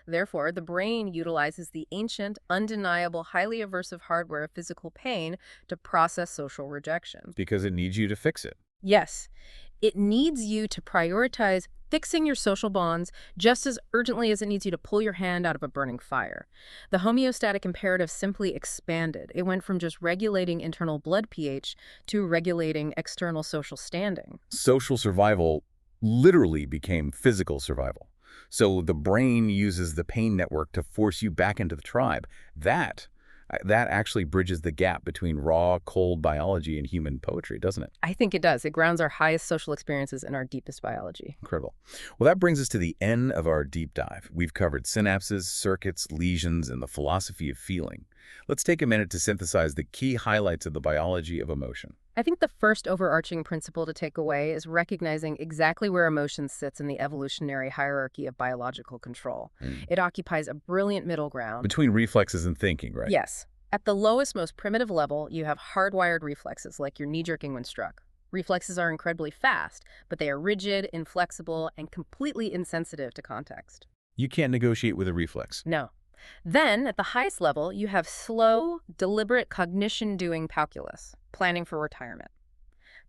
Speaker 2: Therefore, the brain utilizes the ancient, undeniable, highly aversive hardware of physical pain to process social rejection.
Speaker 1: Because it needs you to fix it.
Speaker 2: Yes, it needs you to prioritize fixing your social bonds just as urgently as it needs you to pull your hand out of a burning fire. The homeostatic imperative simply expanded. It went from just regulating internal blood pH to regulating external social standing.
Speaker 1: Social survival literally became physical survival. So the brain uses the pain network to force you back into the tribe. That actually bridges the gap between raw, cold biology and human poetry, doesn't it?
Speaker 2: I think it does. It grounds our highest social experiences in our deepest biology.
Speaker 1: Incredible. Well, that brings us to the end of our deep dive. We've covered synapses, circuits, lesions, and the philosophy of feeling. Let's take a minute to synthesize the key highlights of the biology of emotion.
Speaker 2: I think the first overarching principle to take away is recognizing exactly where emotion sits in the evolutionary hierarchy of biological control. It occupies a brilliant middle ground.
Speaker 1: Between reflexes and thinking, right?
Speaker 2: Yes. At the lowest, most primitive level, you have hardwired reflexes, like your knee-jerking when struck. Reflexes are incredibly fast, but they are rigid, inflexible, and completely insensitive to context.
Speaker 1: You can't negotiate with a reflex.
Speaker 2: No. Then, at the highest level, you have slow, deliberate cognition-doing calculus, planning for retirement.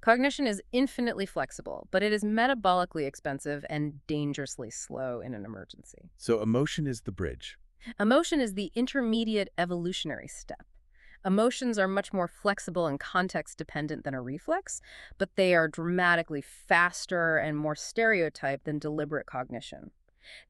Speaker 2: Cognition is infinitely flexible, but it is metabolically expensive and dangerously slow in an emergency.
Speaker 1: So emotion is the bridge.
Speaker 2: Emotion is the intermediate evolutionary step. Emotions are much more flexible and context-dependent than a reflex, but they are dramatically faster and more stereotyped than deliberate cognition.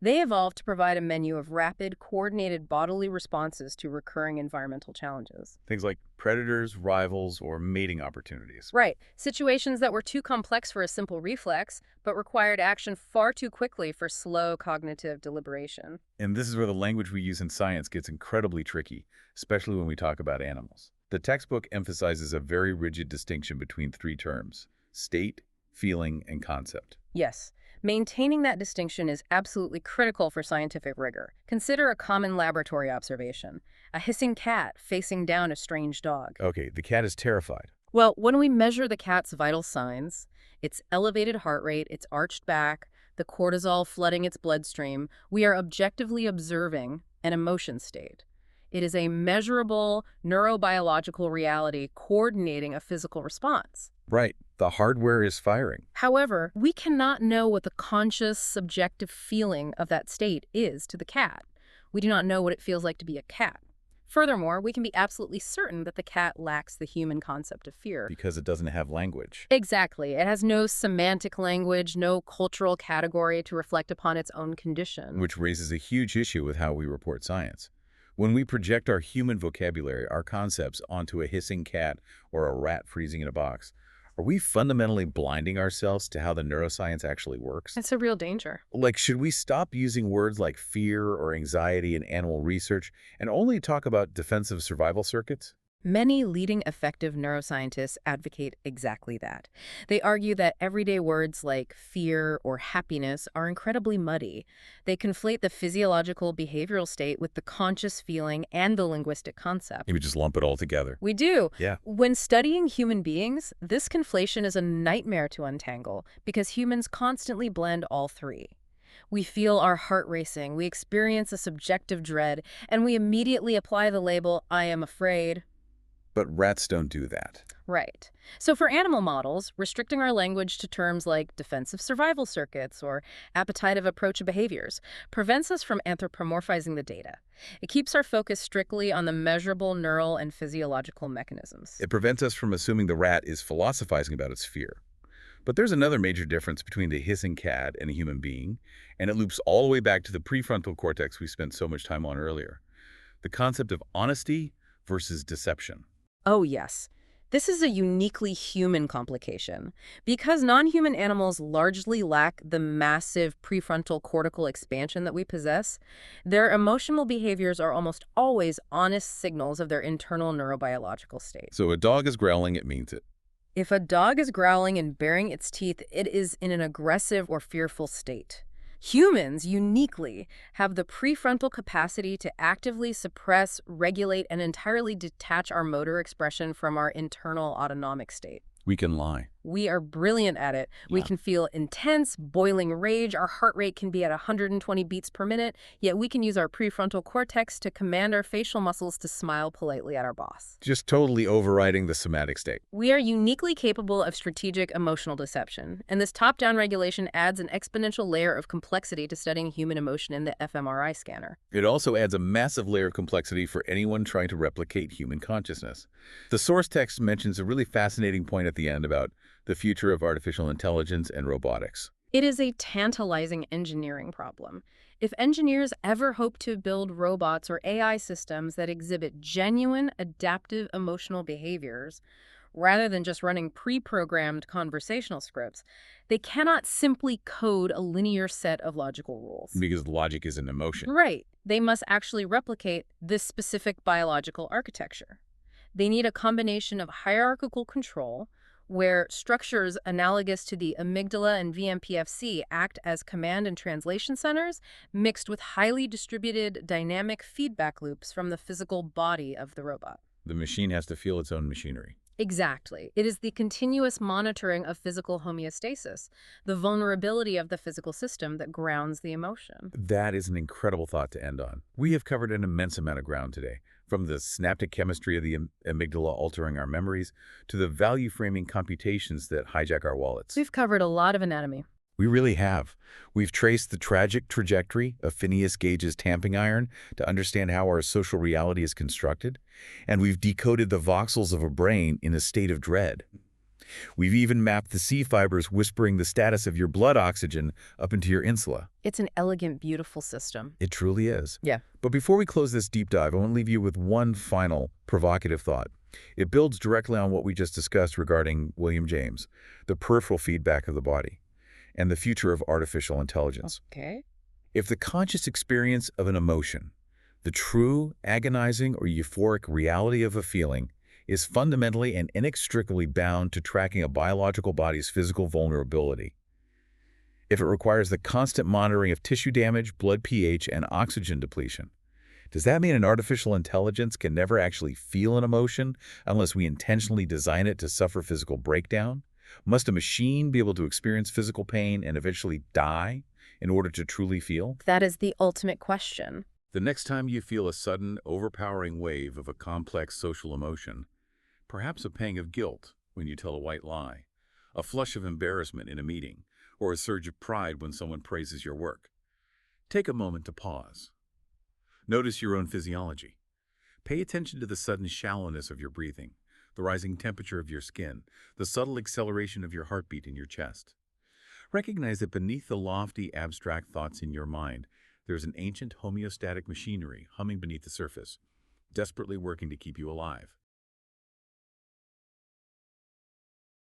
Speaker 2: They evolved to provide a menu of rapid, coordinated bodily responses to recurring environmental challenges.
Speaker 1: Things like predators, rivals, or mating opportunities.
Speaker 2: Right. Situations that were too complex for a simple reflex, but required action far too quickly for slow cognitive deliberation.
Speaker 1: And this is where the language we use in science gets incredibly tricky, especially when we talk about animals. The textbook emphasizes a very rigid distinction between three terms: state, feeling, and concept.
Speaker 2: Yes. Maintaining that distinction is absolutely critical for scientific rigor. Consider a common laboratory observation: a hissing cat facing down a strange dog.
Speaker 1: Okay, the cat is terrified.
Speaker 2: Well, when we measure the cat's vital signs, its elevated heart rate, its arched back, the cortisol flooding its bloodstream, we are objectively observing an emotion state. It is a measurable neurobiological reality coordinating a physical response.
Speaker 1: Right. The hardware is firing.
Speaker 2: However, we cannot know what the conscious, subjective feeling of that state is to the cat. We do not know what it feels like to be a cat. Furthermore, we can be absolutely certain that the cat lacks the human concept of fear.
Speaker 1: Because it doesn't have language.
Speaker 2: Exactly. It has no semantic language, no cultural category to reflect upon its own condition.
Speaker 1: Which raises a huge issue with how we report science. When we project our human vocabulary, our concepts, onto a hissing cat or a rat freezing in a box, are we fundamentally blinding ourselves to how the neuroscience actually works?
Speaker 2: It's a real danger.
Speaker 1: Like, should we stop using words like fear or anxiety in animal research and only talk about defensive survival circuits?
Speaker 2: Many leading affective neuroscientists advocate exactly that. They argue that everyday words like fear or happiness are incredibly muddy. They conflate the physiological behavioral state with the conscious feeling and the linguistic concept.
Speaker 1: You would just lump it all together.
Speaker 2: We do.
Speaker 1: Yeah.
Speaker 2: When studying human beings, this conflation is a nightmare to untangle because humans constantly blend all three. We feel our heart racing, we experience a subjective dread, and we immediately apply the label, "I am afraid."
Speaker 1: But rats don't do that.
Speaker 2: Right. So for animal models, restricting our language to terms like defensive survival circuits or appetitive approach behaviors prevents us from anthropomorphizing the data. It keeps our focus strictly on the measurable neural and physiological mechanisms.
Speaker 1: It prevents us from assuming the rat is philosophizing about its fear. But there's another major difference between the hissing cat and a human being, and it loops all the way back to the prefrontal cortex we spent so much time on earlier. The concept of honesty versus deception.
Speaker 2: Oh, yes. This is a uniquely human complication. Because non-human animals largely lack the massive prefrontal cortical expansion that we possess, their emotional behaviors are almost always honest signals of their internal neurobiological state.
Speaker 1: So a dog is growling, it means it.
Speaker 2: If a dog is growling and baring its teeth, it is in an aggressive or fearful state. Humans, uniquely, have the prefrontal capacity to actively suppress, regulate, and entirely detach our motor expression from our internal autonomic state.
Speaker 1: We can lie.
Speaker 2: We are brilliant at it. We can feel intense, boiling rage. Our heart rate can be at 120 beats per minute, yet we can use our prefrontal cortex to command our facial muscles to smile politely at our boss.
Speaker 1: Just totally overriding the somatic state.
Speaker 2: We are uniquely capable of strategic emotional deception, and this top-down regulation adds an exponential layer of complexity to studying human emotion in the fMRI scanner.
Speaker 1: It also adds a massive layer of complexity for anyone trying to replicate human consciousness. The source text mentions a really fascinating point at the end about the future of artificial intelligence and robotics.
Speaker 2: It is a tantalizing engineering problem. If engineers ever hope to build robots or AI systems that exhibit genuine, adaptive emotional behaviors, rather than just running pre-programmed conversational scripts, they cannot simply code a linear set of logical rules.
Speaker 1: Because logic is an emotion.
Speaker 2: Right. They must actually replicate this specific biological architecture. They need a combination of hierarchical control, where structures analogous to the amygdala and VMPFC act as command and translation centers, mixed with highly distributed dynamic feedback loops from the physical body of the robot.
Speaker 1: The machine has to feel its own machinery.
Speaker 2: Exactly. It is the continuous monitoring of physical homeostasis, the vulnerability of the physical system that grounds the emotion.
Speaker 1: That is an incredible thought to end on. We have covered an immense amount of ground today, from the synaptic chemistry of the amygdala altering our memories to the value-framing computations that hijack our wallets.
Speaker 2: We've covered a lot of anatomy.
Speaker 1: We really have. We've traced the tragic trajectory of Phineas Gage's tamping iron to understand how our social reality is constructed, and we've decoded the voxels of a brain in a state of dread. We've even mapped the C fibers whispering the status of your blood oxygen up into your insula.
Speaker 2: It's an elegant, beautiful system.
Speaker 1: It truly is.
Speaker 2: Yeah.
Speaker 1: But before we close this deep dive, I want to leave you with one final provocative thought. It builds directly on what we just discussed regarding William James, the peripheral feedback of the body, and the future of artificial intelligence.
Speaker 2: Okay.
Speaker 1: If the conscious experience of an emotion, the true, agonizing, or euphoric reality of a feeling, is fundamentally and inextricably bound to tracking a biological body's physical vulnerability. If it requires the constant monitoring of tissue damage, blood pH, and oxygen depletion, does that mean an artificial intelligence can never actually feel an emotion unless we intentionally design it to suffer physical breakdown? Must a machine be able to experience physical pain and eventually die in order to truly feel?
Speaker 2: That is the ultimate question.
Speaker 1: The next time you feel a sudden, overpowering wave of a complex social emotion, perhaps a pang of guilt when you tell a white lie, a flush of embarrassment in a meeting, or a surge of pride when someone praises your work, take a moment to pause. Notice your own physiology. Pay attention to the sudden shallowness of your breathing, the rising temperature of your skin, the subtle acceleration of your heartbeat in your chest. Recognize that beneath the lofty, abstract thoughts in your mind, there's an ancient homeostatic machinery humming beneath the surface, desperately working to keep you alive.